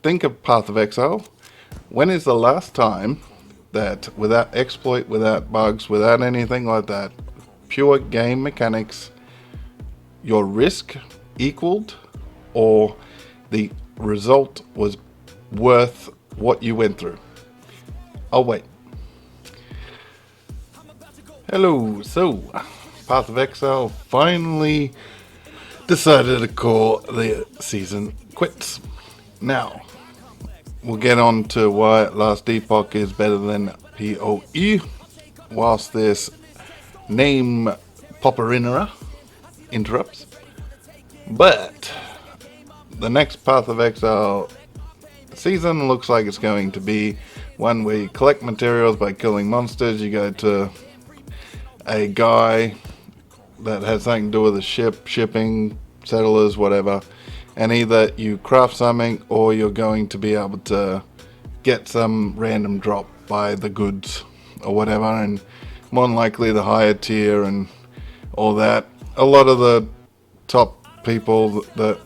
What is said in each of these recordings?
think of Path of Exile. When is the last time that without exploit, without bugs, without anything like that, pure game mechanics, your risk equaled or the result was worth what you went through? I'll wait. Hello, so Path of Exile finally decided to call the season quits. Now, we'll get on to why Last Epoch is better than POE, whilst this name popperinera interrupts. But the next Path of Exile season looks like it's going to be one where you collect materials by killing monsters. You go to a guy that has something to do with a ship, shipping, settlers, whatever, and either you craft something or you're going to be able to get some random drop by the goods or whatever, and more than likely the higher tier and all that. A lot of the top people that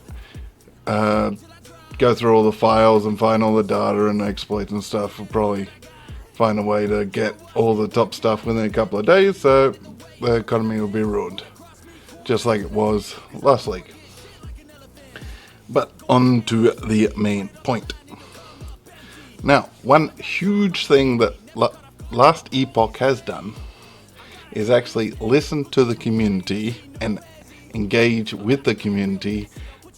go through all the files and find all the data and exploits and stuff will probably find a way to get all the top stuff within a couple of days, so the economy will be ruined, just like it was last week. But on to the main point. Now, one huge thing that Last Epoch has done is actually listen to the community and engage with the community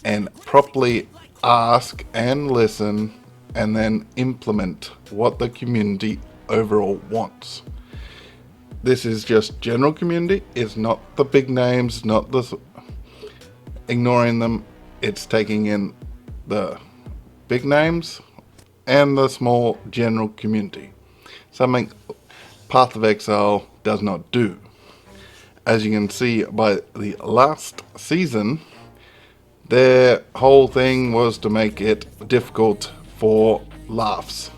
and properly ask and listen and then implement what the community overall wants. This is just general community. It's not the big names, not the ignoring them. It's taking in the big names and the small general community. Something Path of Exile does not do. As you can see by the last season, their whole thing was to make it difficult for laughs.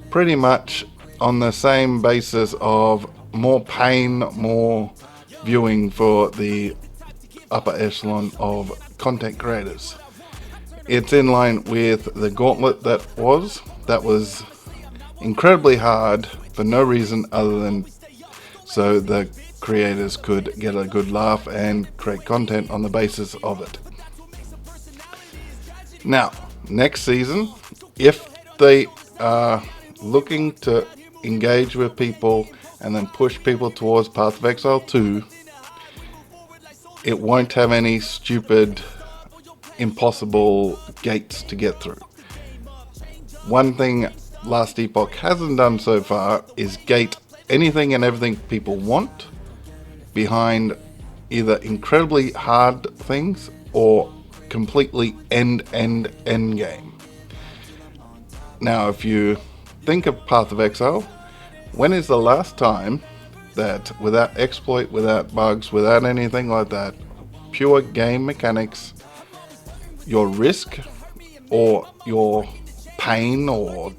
Pretty much on the same basis of more pain, more viewing for the upper echelon of content creators. It's in line with the gauntlet that was incredibly hard for no reason other than so the creators could get a good laugh and create content on the basis of it. Now, next season, if they are looking to engage with people and then push people towards Path of Exile 2, it won't have any stupid, impossible gates to get through. One thing Last Epoch hasn't done so far is gate anything and everything people want behind either incredibly hard things or completely end game. Now, if you think of Path of Exile, when is the last time that without exploit, without bugs, without anything like that, pure game mechanics, your risk or your pain or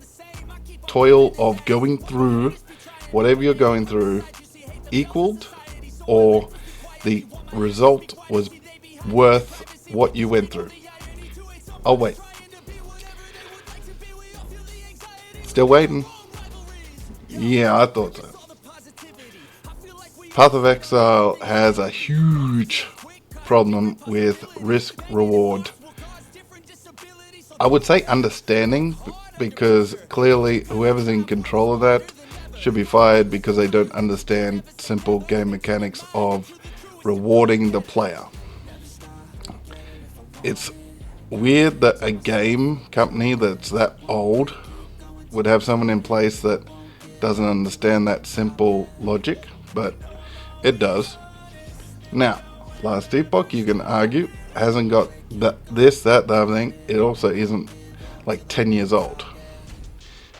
toil of going through whatever you're going through equaled or the result was worth what you went through? I'll wait. Still waiting? Yeah, I thought so. Path of Exile has a huge problem with risk reward. I would say understanding, because clearly whoever's in control of that should be fired because they don't understand simple game mechanics of rewarding the player. It's weird that a game company that's that old would have someone in place that doesn't understand that simple logic, but it does. Now, Last Epoch, you can argue, hasn't got the other thing. It also isn't like 10 years old.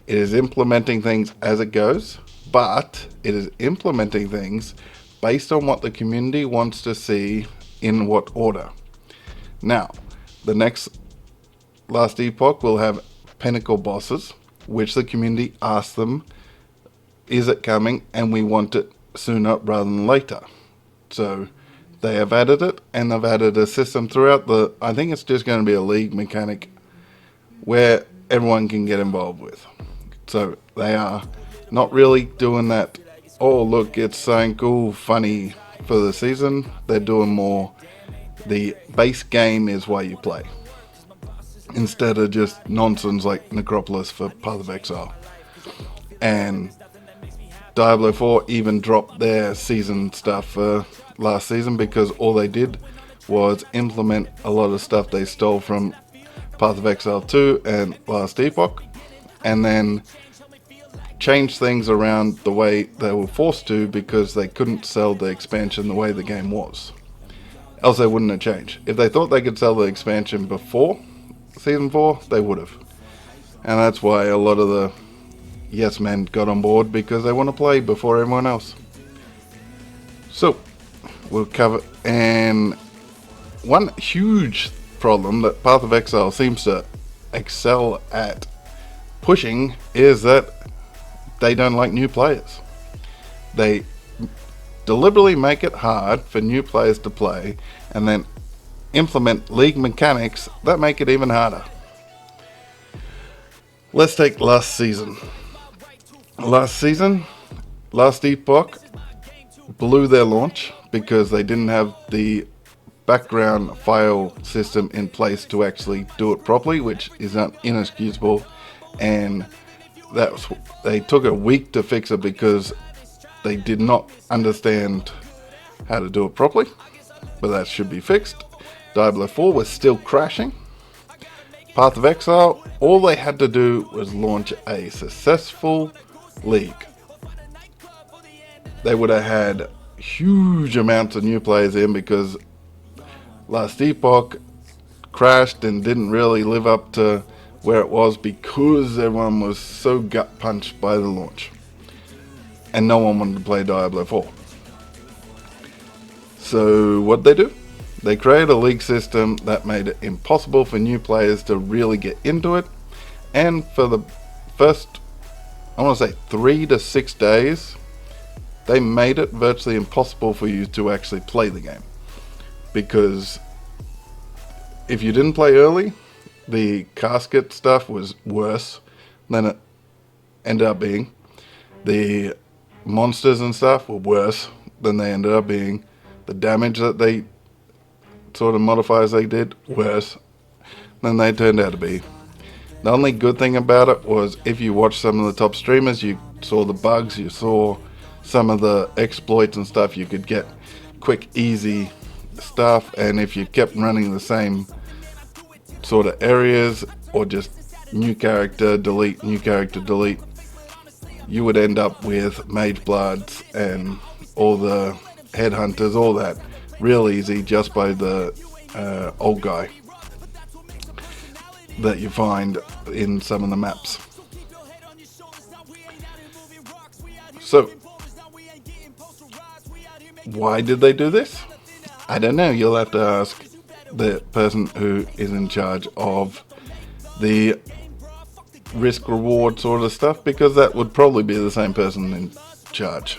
It is implementing things as it goes, but it is implementing things based on what the community wants to see in what order. Now, the next Last Epoch will have pinnacle bosses, which the community asks them, is it coming, and we want it sooner rather than later. So they have added it, and they've added a system throughout I think it's just going to be a league mechanic where everyone can get involved with. So they are not really doing that, oh look, it's something cool, funny for the season. They're doing more, the base game is why you play, instead of just nonsense like Necropolis for Path of Exile. And Diablo 4 even dropped their season stuff for last season because all they did was implement a lot of stuff they stole from Path of Exile 2 and Last Epoch, and then change things around the way they were forced to because they couldn't sell the expansion the way the game was. Else they wouldn't have changed. If they thought they could sell the expansion before Season 4, they would have. And that's why a lot of the yes men got on board, because they want to play before everyone else. So, we'll cover, and one huge problem that Path of Exile seems to excel at pushing is that they don't like new players. They deliberately make it hard for new players to play, and then implement league mechanics that make it even harder. Let's take last season. Last Epoch blew their launch because they didn't have the background file system in place to actually do it properly, which is inexcusable, and they took a week to fix it because they did not understand how to do it properly, but that should be fixed. Diablo 4 was still crashing. Path of Exile, all they had to do was launch a successful league. They would have had huge amounts of new players in, because Last Epoch crashed and didn't really live up to where it was because everyone was so gut punched by the launch. And no one wanted to play Diablo 4. So what'd they do? They created a league system that made it impossible for new players to really get into it. And for the first, I want to say 3 to 6 days, they made it virtually impossible for you to actually play the game. Because if you didn't play early, the casket stuff was worse than it ended up being. The monsters and stuff were worse than they ended up being. The damage that they sort of modifiers they did, worse than they turned out to be. The only good thing about it was, if you watched some of the top streamers, you saw the bugs, you saw some of the exploits and stuff. You could get quick, easy stuff, and if you kept running the same sort of areas, or just new character delete, you would end up with Mage Bloods and all the Headhunters, all that real easy, just by the old guy that you find in some of the maps. So why did they do this? I don't know. You'll have to ask the person who is in charge of the risk reward sort of stuff, because that would probably be the same person in charge.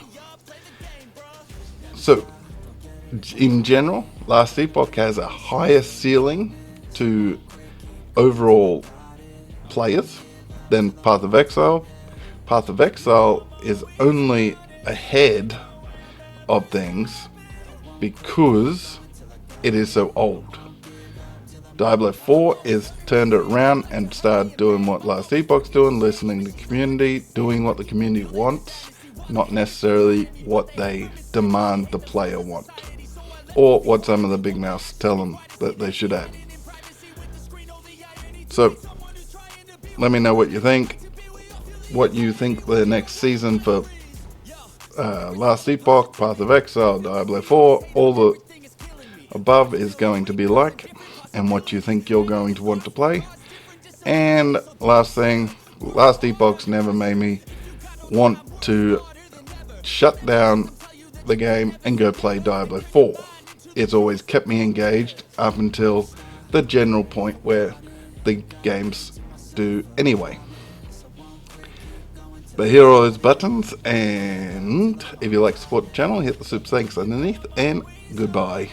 So in general, Last Epoch has a higher ceiling to overall players than Path of Exile. Path of Exile is only ahead of things because it is so old. Diablo 4 is turned it around and started doing what Last Epoch's doing, listening to the community, doing what the community wants, not necessarily what they demand the player want, or what some of the big mouths tell them that they should add. So let me know what you think the next season for Last Epoch, Path of Exile, Diablo 4, all the above is going to be like, and what you think you're going to want to play. And last thing, Last Epoch's never made me want to shut down the game and go play Diablo 4. It's always kept me engaged up until the general point where the games do anyway. But here are all those buttons, and if you like to support the channel, hit the super thanks underneath, and goodbye.